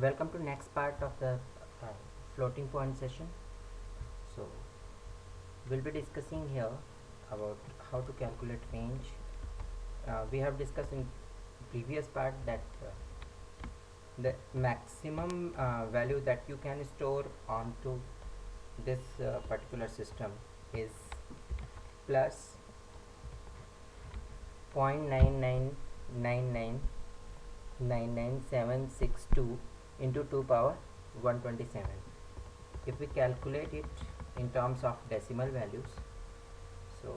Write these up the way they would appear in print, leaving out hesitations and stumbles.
Welcome to next part of the floating point session. So we'll be discussing here about how to calculate range. We have discussed in previous part that the maximum value that you can store onto this particular system is plus 0.999999762 into 2 power 127. If we calculate it in terms of decimal values, so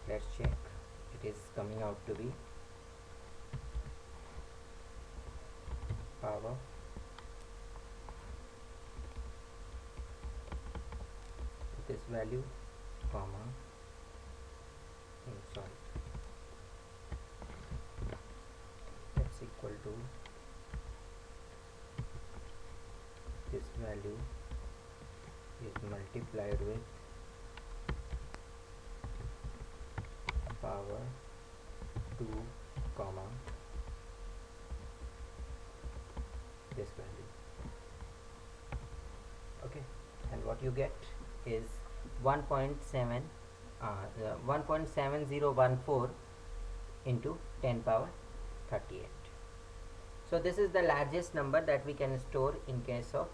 let's check. It is coming out to be power this value comma sorry that's equal to this value is multiplied with power 2 comma this value. Okay, and what you get is 1.7014 into 10 power 38. So this is the largest number that we can store in case of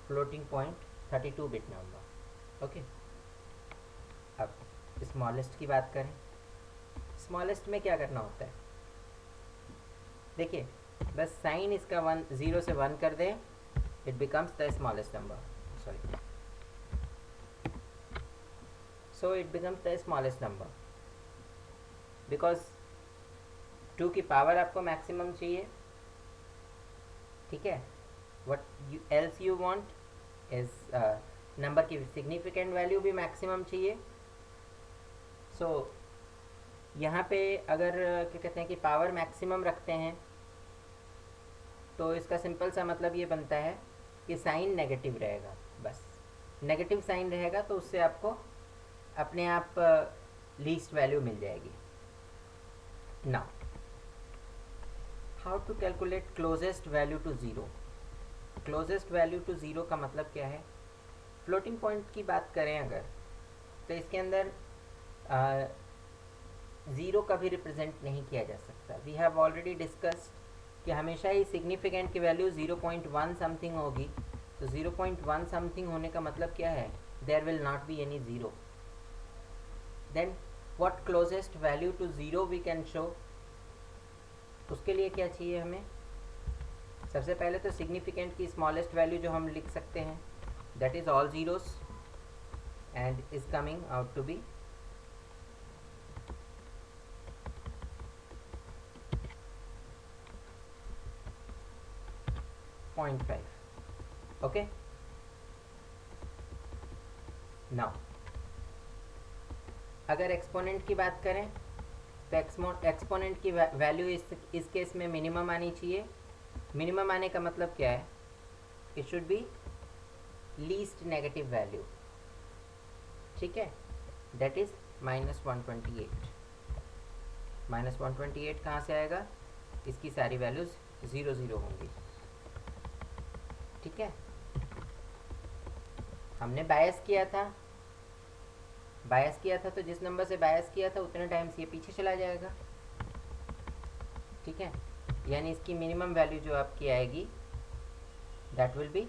floating point 32-bit number. Okay, अब smallest की बात करें. Smallest में क्या करना होता है, देखिए बस साइन इसका 0 से 1 कर दें, it becomes the smallest number. Sorry, so it becomes the smallest number because 2 की पावर आपको मैक्सिमम चाहिए. ठीक है, what else you want is number की सिग्निफिकेंट वैल्यू भी मैक्सिमम चाहिए. सो यहाँ पे अगर क्या कहते हैं कि पावर मैक्सिमम रखते हैं तो इसका सिंपल सा मतलब ये बनता है कि साइन नेगेटिव रहेगा. बस नेगेटिव साइन रहेगा तो उससे आपको अपने आप लीस्ट वैल्यू मिल जाएगी. Now how to calculate closest value to zero. Closest value to zero का मतलब क्या है, फ्लोटिंग पॉइंट की बात करें अगर तो इसके अंदर ज़ीरो कभी रिप्रेजेंट नहीं किया जा सकता. वी हैव ऑलरेडी डिस्कस्ड कि हमेशा ही सिग्निफिकेंट की वैल्यू 0.1 समथिंग होगी. तो 0.1 समथिंग होने का मतलब क्या है, there will not be any zero. Then what closest value to zero we can show. उसके लिए क्या चाहिए हमें, सबसे पहले तो सिग्निफिकेंट की स्मॉलेस्ट वैल्यू जो हम लिख सकते हैं that is all zeros and is coming out to be 0.5. Okay, now अगर एक्सपोनेंट की बात करें तो एक्सपोनेंट की वैल्यू इस केस में मिनिमम आनी चाहिए. मिनिमम आने का मतलब क्या है, it should be least negative value. ठीक है, दैट इज -128. -128 कहाँ से आएगा, इसकी सारी वैल्यूज 0 0 होंगी. ठीक है, हमने बायस किया था तो जिस नंबर से बायस किया था उतने टाइम से ये पीछे चला जाएगा. ठीक है, यानी इसकी मिनिमम वैल्यू जो आपकी आएगी that will be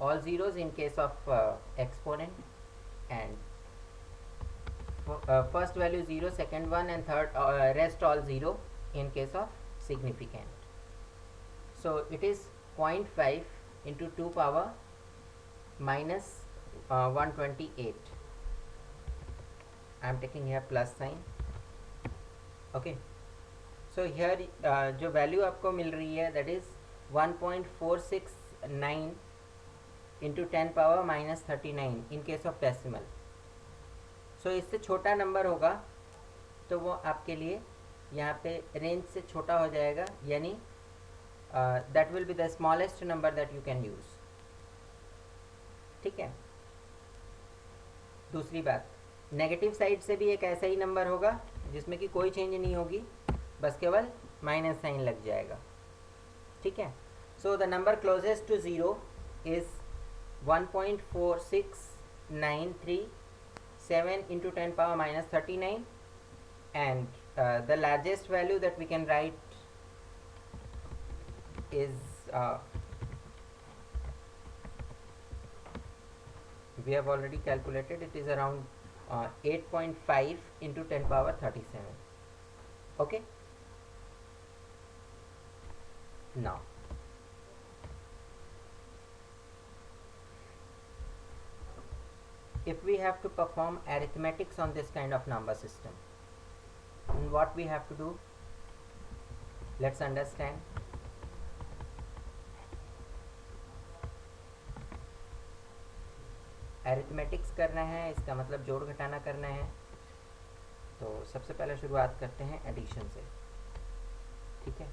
all zeros in case of exponent and first value 0, second 1 and third rest all 0 in case of significant. So it is 0.5 into 2 power minus 128. I am taking here plus sign. Okay, so here जो value आपको मिल रही है that is 1.469 into 10 power minus 39 in case of decimal. so इससे छोटा number होगा तो वो आपके लिए यहाँ पे रेंज से छोटा हो जाएगा, यानी that will be the smallest number that you can use. ठीक है, दूसरी बात, नेगेटिव साइड से भी एक ऐसा ही नंबर होगा जिसमें कि कोई चेंज नहीं होगी, बस केवल माइनस साइन लग जाएगा, ठीक है। So the number closest to zero is 1.4693 into 10 power minus 39, and the largest value that we can write is we have already calculated, it is around 8.5 into 10 power 37. Okay, now if we have to perform arithmetics on this kind of number system, then what we have to do, let's understand. Arithmetics करना है, इसका मतलब जोड़ घटाना करना है। तो सबसे पहले शुरुआत करते हैं एडिशन से, ठीक है।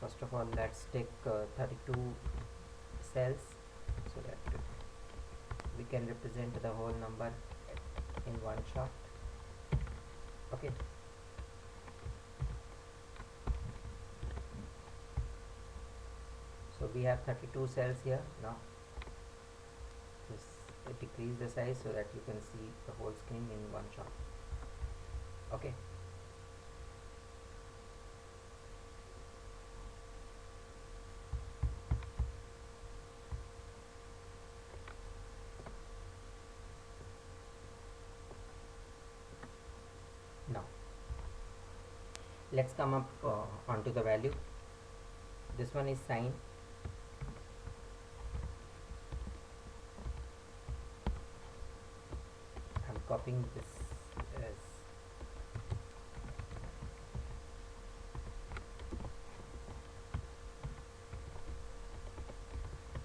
First of all let's take 32 cells so that we can represent the whole number in one shot. Okay, so we have 32 cells here. Now just decrease the size so that you can see the whole screen in one shot. Okay, now let's come up onto the value. This one is sine. I'm copying this as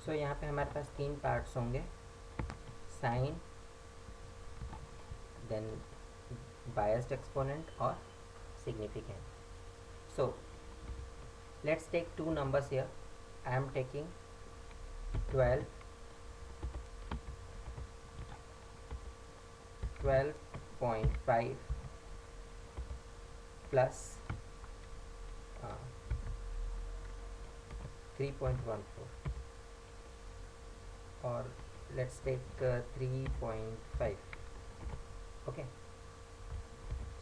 so यहाँ पे हमारे पास तीन parts होंगे, sign, then biased exponent और significant. So let's take two numbers here. I am taking 12.5 plus 3.14, or let's take 3.5. okay,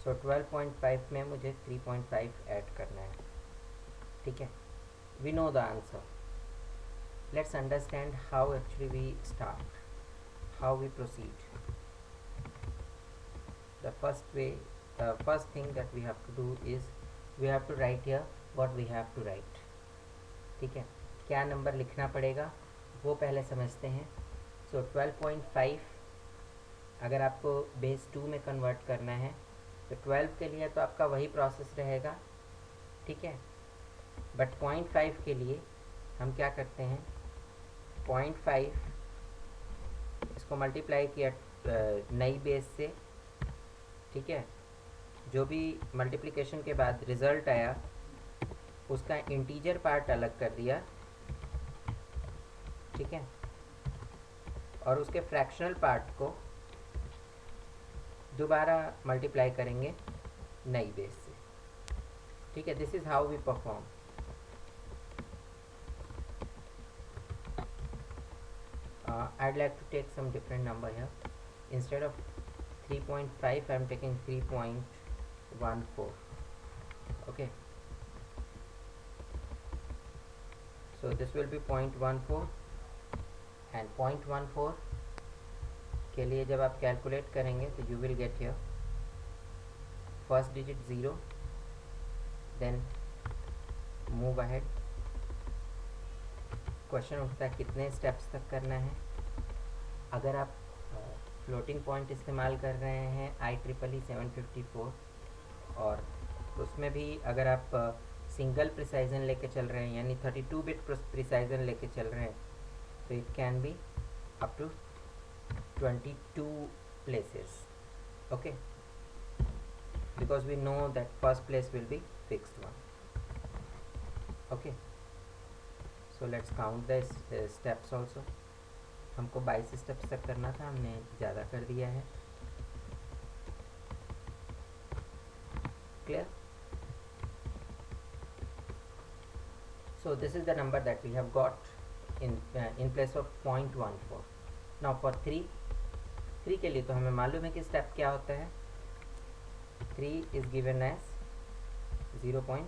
so 12.5 में मुझे 3.5 add करना है, ठीक है. We know the answer. Let's understand how actually we start, how we proceed. The first thing that we have to do is we have to write here what we have to write, ठीक है. क्या number लिखना पड़ेगा वो पहले समझते हैं. So 12.5 अगर आपको बेस 2 में कन्वर्ट करना है तो 12 के लिए तो आपका वही प्रोसेस रहेगा, ठीक है. बट 0.5 के लिए हम क्या करते हैं, 0.5 इसको मल्टीप्लाई किया नई बेस से, ठीक है. जो भी मल्टीप्लिकेशन के बाद रिज़ल्ट आया उसका इंटीजर पार्ट अलग कर दिया, ठीक है, और उसके फ्रैक्शनल पार्ट को दोबारा मल्टीप्लाई करेंगे नई बेस से, ठीक है. This is how we perform. I'd like to take some different number here. Instead of 3.5 I'm taking 3.14. okay, so this will be 0.14, and 0.14 के लिए जब आप कैलकुलेट करेंगे तो you will get here first digit 0, then move ahead. Question उठता है कितने steps तक करना है. अगर आप फ्लोटिंग पॉइंट इस्तेमाल कर रहे हैं IEEE 754, और उसमें भी अगर आप सिंगल प्रिसाइजन लेके चल रहे हैं यानी 32 बिट प्रिसाइजन लेके चल रहे हैं तो it can be up to 22 places. okay, because we know that first place will be fixed one. okay, so let's count the steps also. हमको 22 स्टेप्स तक करना था, हमने ज़्यादा कर दिया है. clear? So this is the number that we have got in place of 0.14. Now for 3 के लिए तो हमें मालूम है कि स्टेप क्या होता है. 3 is given as 11.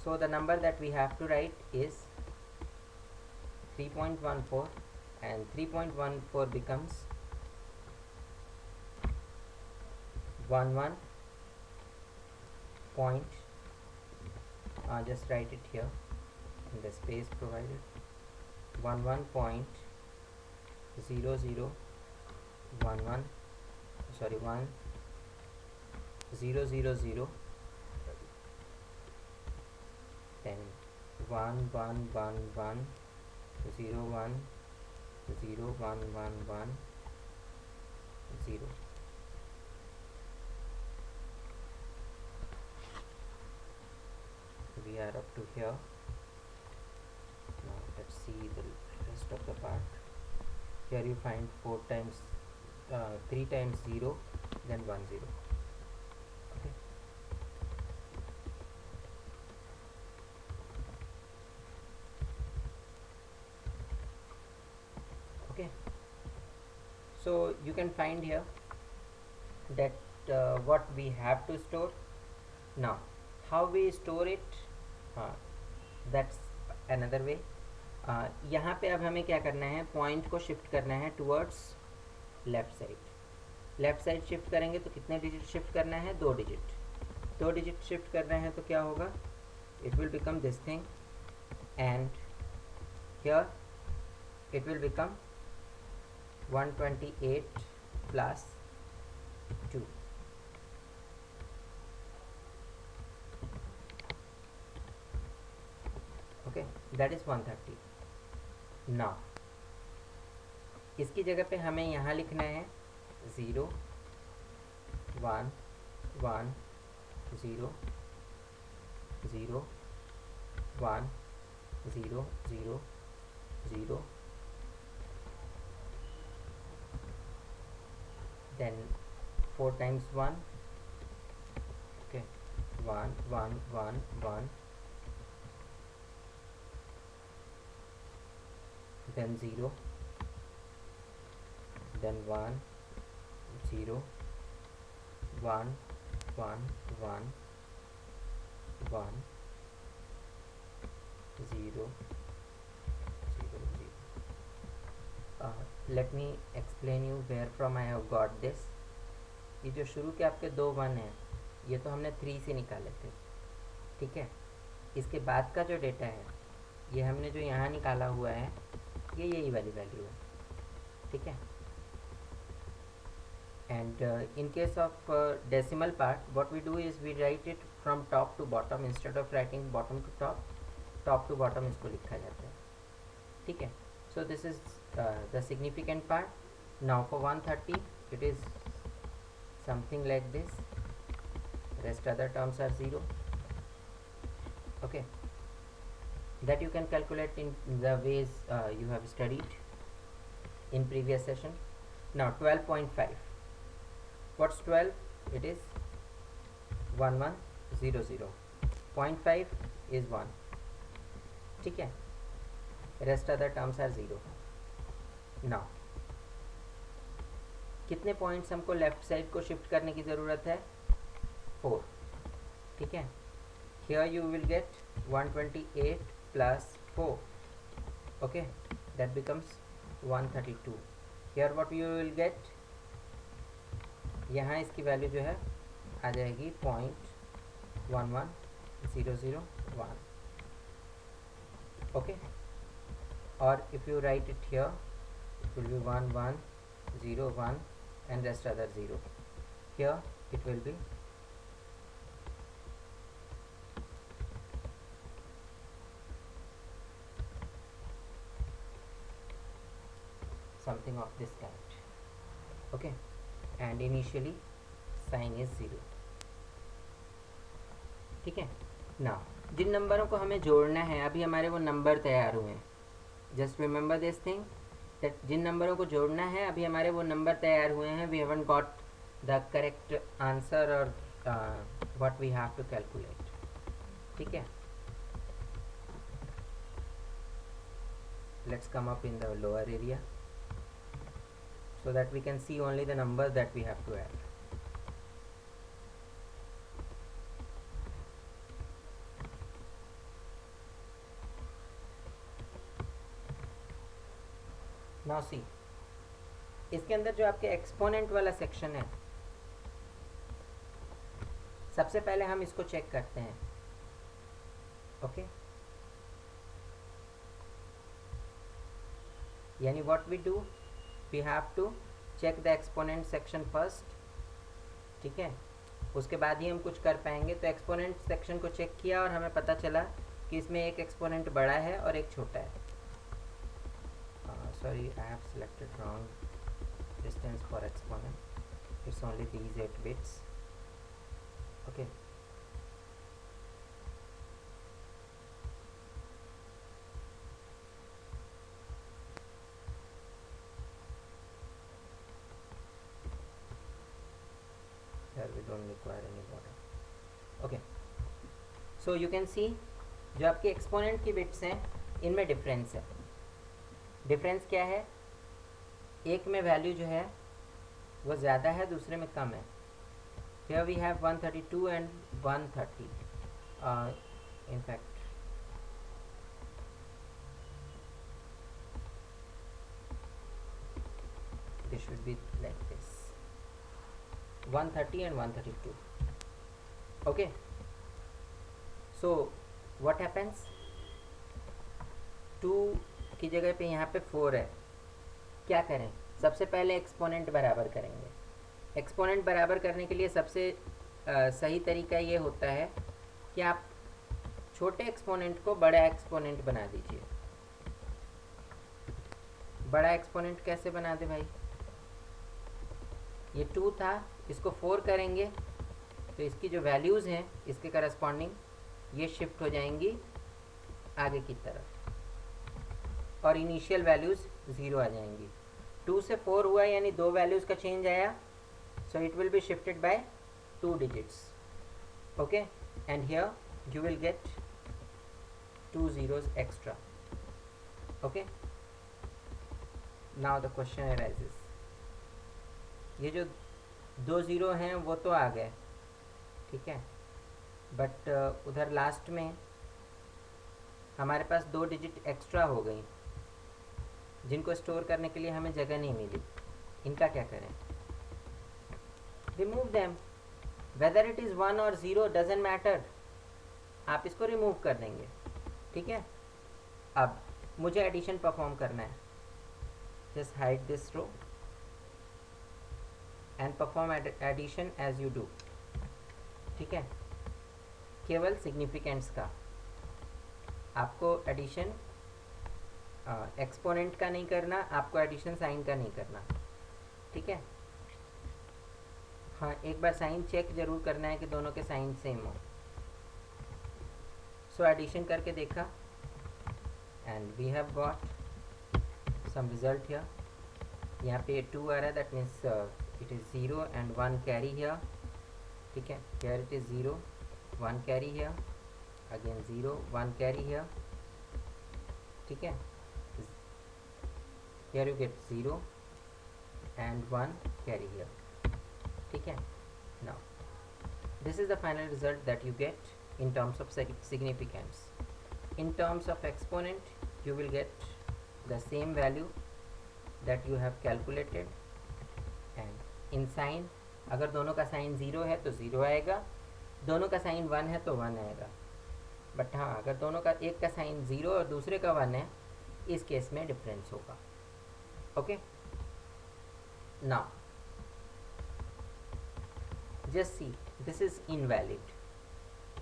So the number that we have to write is 3.14, and 3.14 becomes 11 point, just write it here in the space provided, 11.0011, sorry, 1000, then 1111 01 0111 0. We are up to here. Now let's see the rest of the part. Here you find 4 times 3 times 0, then 10. Okay. Okay, so you can find here that what we have to store. Now how we store it, that's another way. यहाँ पे अब हमें क्या करना है, point को shift करना है towards left side. Left side shift करेंगे तो कितने डिजिट शिफ्ट करना है, 2 डिजिट शिफ्ट करना है. तो क्या होगा, it will become this thing, and here it will become 128 plus 2. Okay, that is 130. Now इसकी जगह पे हमें यहाँ लिखना है 0 1 1 0 0 1 0 0 0, then 4 times 1, okay, 1 1 1 1, then 0, then 1 0 1 1 1 1 0 0 0. Let me explain you where from I have got this. ये जो शुरू के आपके 2 1 हैं, ये तो हमने 3 से निकाले थे, ठीक है. इसके बाद का जो डेटा है, ये हमने जो यहाँ निकाला हुआ है, ये यही वाली वैल्यू है, ठीक है. And in case of decimal part, what we do is we write it from top to bottom instead of writing bottom to top. top to bottom इसको लिखा जाता है, ठीक है. So this is the significant part. Now for 130 it is something like this. Rest other terms are 0. Okay, that you can calculate in the ways you have studied in previous session. Now 12.5. What's 12? It is 1100. 0.5 is 1. ठीक है. Rest other terms are 0. Now कितने points हमको left side को shift करने की ज़रूरत है, 4, ठीक है. Here you will get 128 plus 4, okay, that becomes 132. Here what you will get, यहाँ इसकी वैल्यू जो है आ जाएगी 0.11001, okay. Or if you write it here, it will be 1101 and rest other 0. Here it will be something of this kind, okay. And initially sign is 0, ठीक है. Now जिन नंबरों को हमें जोड़ना है, अभी हमारे वो नंबर तैयार हुए हैं. Just remember this thing, that जिन नंबरों को जोड़ना है, अभी हमारे वो नंबर तैयार हुए हैं. We haven't got the correct answer और what we have to calculate. ठीक है, let's come up in the lower area so that we can see only the numbers that we have to add. Now see, इसके अंदर जो आपके exponent वाला section है, सबसे पहले हम इसको चेक करते हैं. ओके, यानी what we do, we have to check the exponent section first. ठीक है, उसके बाद ही हम कुछ कर पाएंगे. तो एक्सपोनेंट सेक्शन को चेक किया और हमें पता चला कि इसमें एक एक्सपोनेंट बड़ा है और एक छोटा है. Sorry, I have selected wrong distance for exponent. It's only these 8 bits. Okay. Here we don't require any border. Okay. So you can see, जो आपके एक्सपोनेंट की बिट्स हैं इनमें डिफरेंस है. डिफरेंस क्या है, एक में वैल्यू जो है वो ज़्यादा है, दूसरे में कम है. Here we have 132 and 130. In fact this should be like this, 130 and 132. Okay, so what happens, 2 की जगह पे यहाँ पे 4 है. क्या करें, सबसे पहले एक्सपोनेंट बराबर करेंगे. एक्सपोनेंट बराबर करने के लिए सबसे सही तरीका ये होता है कि आप छोटे एक्सपोनेंट को बड़ा एक्सपोनेंट बना दीजिए. बड़ा एक्सपोनेंट कैसे बना दे भाई, ये 2 था, इसको 4 करेंगे तो इसकी जो वैल्यूज़ हैं इसके करस्पॉन्डिंग ये शिफ्ट हो जाएंगी आगे की तरफ और इनिशियल वैल्यूज़ 0 आ जाएंगी. 2 से 4 हुआ यानी 2 वैल्यूज़ का चेंज आया, so it will be shifted by 2 digits. Okay, and here you will get 2 zeros extra. Okay, now the question arises, ये जो 2 ज़ीरो हैं वो तो आ गए, ठीक है, बट उधर लास्ट में हमारे पास 2 डिजिट एक्स्ट्रा हो गई जिनको स्टोर करने के लिए हमें जगह नहीं मिली. इनका क्या करें, remove them, whether it is 1 और 0 डजेंट मैटर, आप इसको रिमूव कर देंगे. ठीक है, अब मुझे एडिशन परफॉर्म करना है. Just hide this row and perform addition as you do. ठीक है, केवल सिग्निफिकेंट्स का, आपको एडिशन एक्सपोनेंट का नहीं करना, आपको एडिशन साइन का नहीं करना. ठीक है, हाँ, एक बार साइन चेक जरूर करना है कि दोनों के साइन सेम हो. सो एडिशन करके देखा and we have got some result here. यहाँ पे 2 आ रहा है, that means it is 0 and 1 carry here. ठीक है, here it is 0 1 carry here, again 0 1 carry here. ठीक है, here you get 0 and 1 carry here. ठीक है, now this is the final result that you get in terms of significance. In terms of exponent you will get the same value that you have calculated, and in sign अगर दोनों का sign 0 है तो 0 आएगा, दोनों का sign 1 है तो 1 आएगा. बट हाँ, अगर दोनों का एक का साइन 0 और दूसरे का 1 है, इस केस में डिफरेंस होगा. Okay, now just see, this is invalid.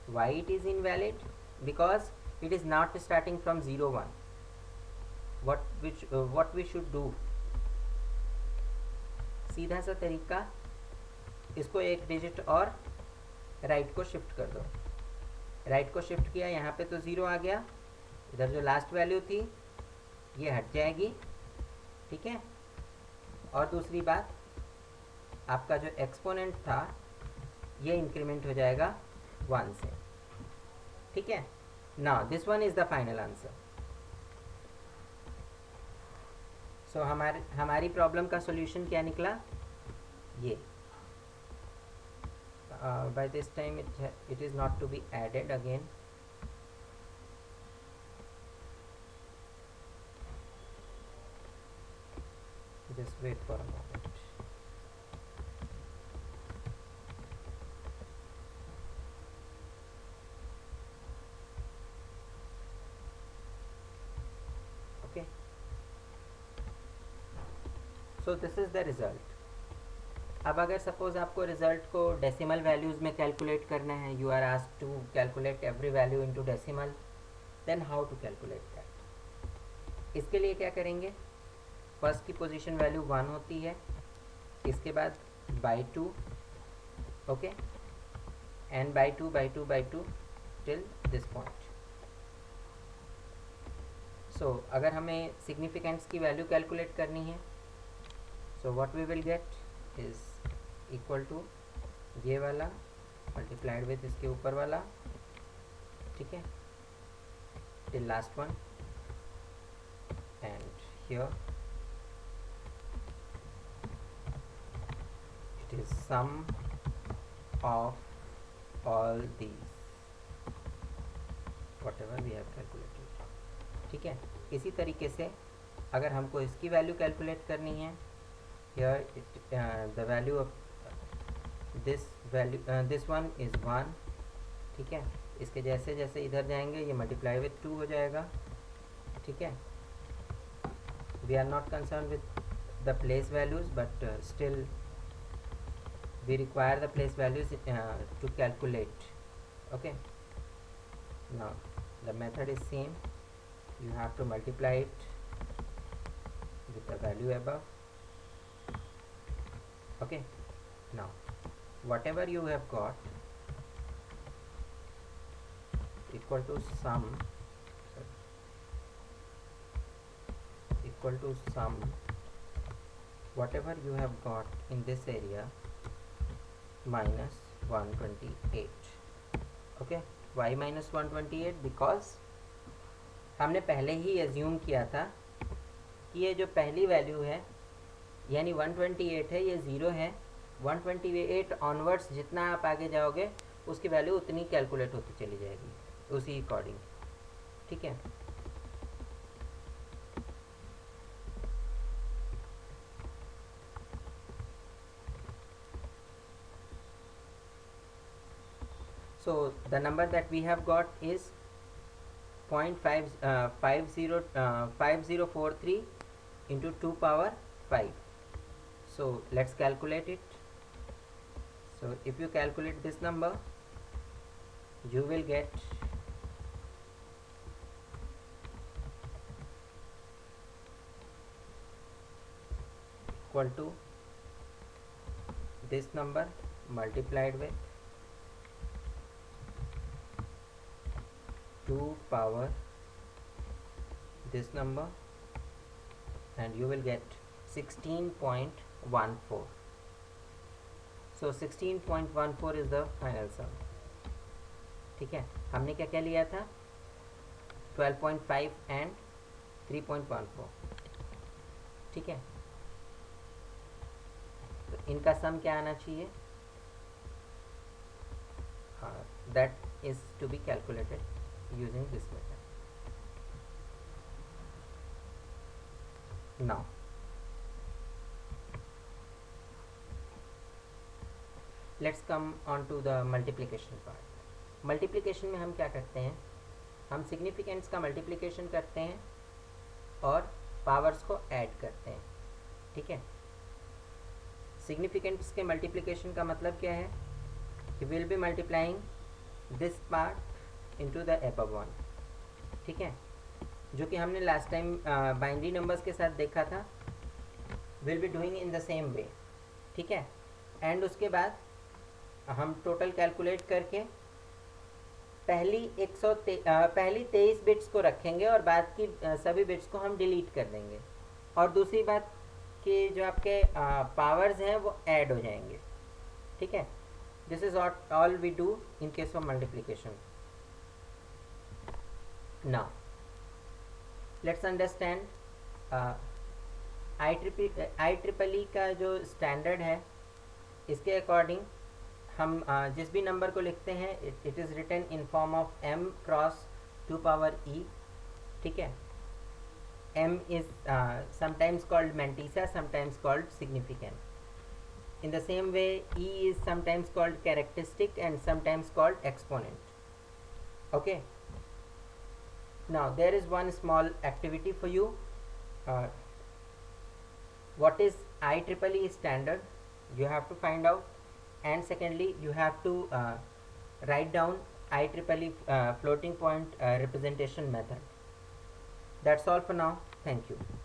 Why it is invalid? Because it is not starting from 0 1. What we should do, सीधा सा तरीका, इसको एक डिजिट और राइट को शिफ्ट कर दो. राइट को शिफ्ट किया, यहाँ पे तो 0 आ गया, इधर जो लास्ट वैल्यू थी ये हट जाएगी. ठीक है, और दूसरी बात, आपका जो एक्सपोनेंट था ये इंक्रीमेंट हो जाएगा 1 से, ठीक है। Now this one is the final answer. So हमारी प्रॉब्लम का सॉल्यूशन क्या निकला, ये by this time it is not to be added again. Just wait for a moment. Okay, so this is the result. अब अगर suppose आपको result को decimal values में कैलकुलेट करना है, you are asked to calculate every value into decimal, then how to calculate that. इसके लिए क्या करेंगे, फर्स्ट की पोजीशन वैल्यू 1 होती है, इसके बाद by 2, okay, and by 2 by 2 by 2 till this point. So अगर हमें सिग्निफिकेंस की वैल्यू कैलकुलेट करनी है, so what we will get is equal to ये वाला मल्टीप्लाइड विथ इसके ऊपर वाला, ठीक है, till last one, and here it is sum of all these whatever we have calculated, ठीक है। इसी तरीके से अगर हमको इसकी वैल्यू कैलकुलेट करनी है, here the value of this one is 1, ठीक है। इसके जैसे जैसे इधर जाएंगे ये मल्टीप्लाई विथ 2 हो जाएगा, ठीक है। We are not concern with the place values, but still we require the place values to calculate, okay. Now the method is same, you have to multiply it with the value above, okay. Now whatever you have got equal to sum, equal to sum whatever you have got in this area minus 128, okay. Why minus 128? because हमने पहले ही assume किया था कि ये जो पहली value है यानी 128 है, ये 0 है। 128 ऑनवर्ड्स जितना आप आगे जाओगे उसकी वैल्यू उतनी कैलकुलेट होती चली जाएगी उसी अकॉर्डिंग, ठीक है। So the number that we have got is 5043 into 2 power 5. So let's calculate it. So if you calculate this number, you will get equal to this number multiplied with 2 power this number, and you will get 16.14. so 16.14 is the final sum, ठीक है। हमने क्या क्या लिया था, 12.5 and 3.14, ठीक है। तो इनका सम क्या आना चाहिए, that is to be calculated using this method. Now let's come on to the multiplication part. Multiplication में हम क्या करते हैं, हम सिग्निफिकेंट्स का मल्टीप्लिकेशन करते हैं और पावर्स को ऐड करते हैं, ठीक है। सिग्निफिकेंट्स के मल्टीप्लिकेशन का मतलब क्या है कि will be multiplying this part into the above one, ठीक है, जो कि हमने लास्ट टाइम बाइनरी नंबर्स के साथ देखा था। Will be doing in the same way, ठीक है। एंड उसके बाद हम टोटल कैलकुलेट करके पहली 23 बिट्स को रखेंगे और बाद की सभी बिट्स को हम डिलीट कर देंगे। और दूसरी बात, कि जो आपके पावर्स हैं वो ऐड हो जाएंगे, ठीक है. This is all we do in case of multiplication. Now let's understand I triple E का जो स्टैंडर्ड है, इसके अकॉर्डिंग हम जिस भी नंबर को लिखते हैं it is written in form of m cross 2 power e, ठीक है. m is sometimes called mantissa, sometimes called significant. In the same way, e is sometimes called characteristic and sometimes called exponent. Okay. Now there is one small activity for you. uh, what is IEEE standard? You have to find out, and secondly you have to write down IEEE floating point representation method. That's all for now. Thank you.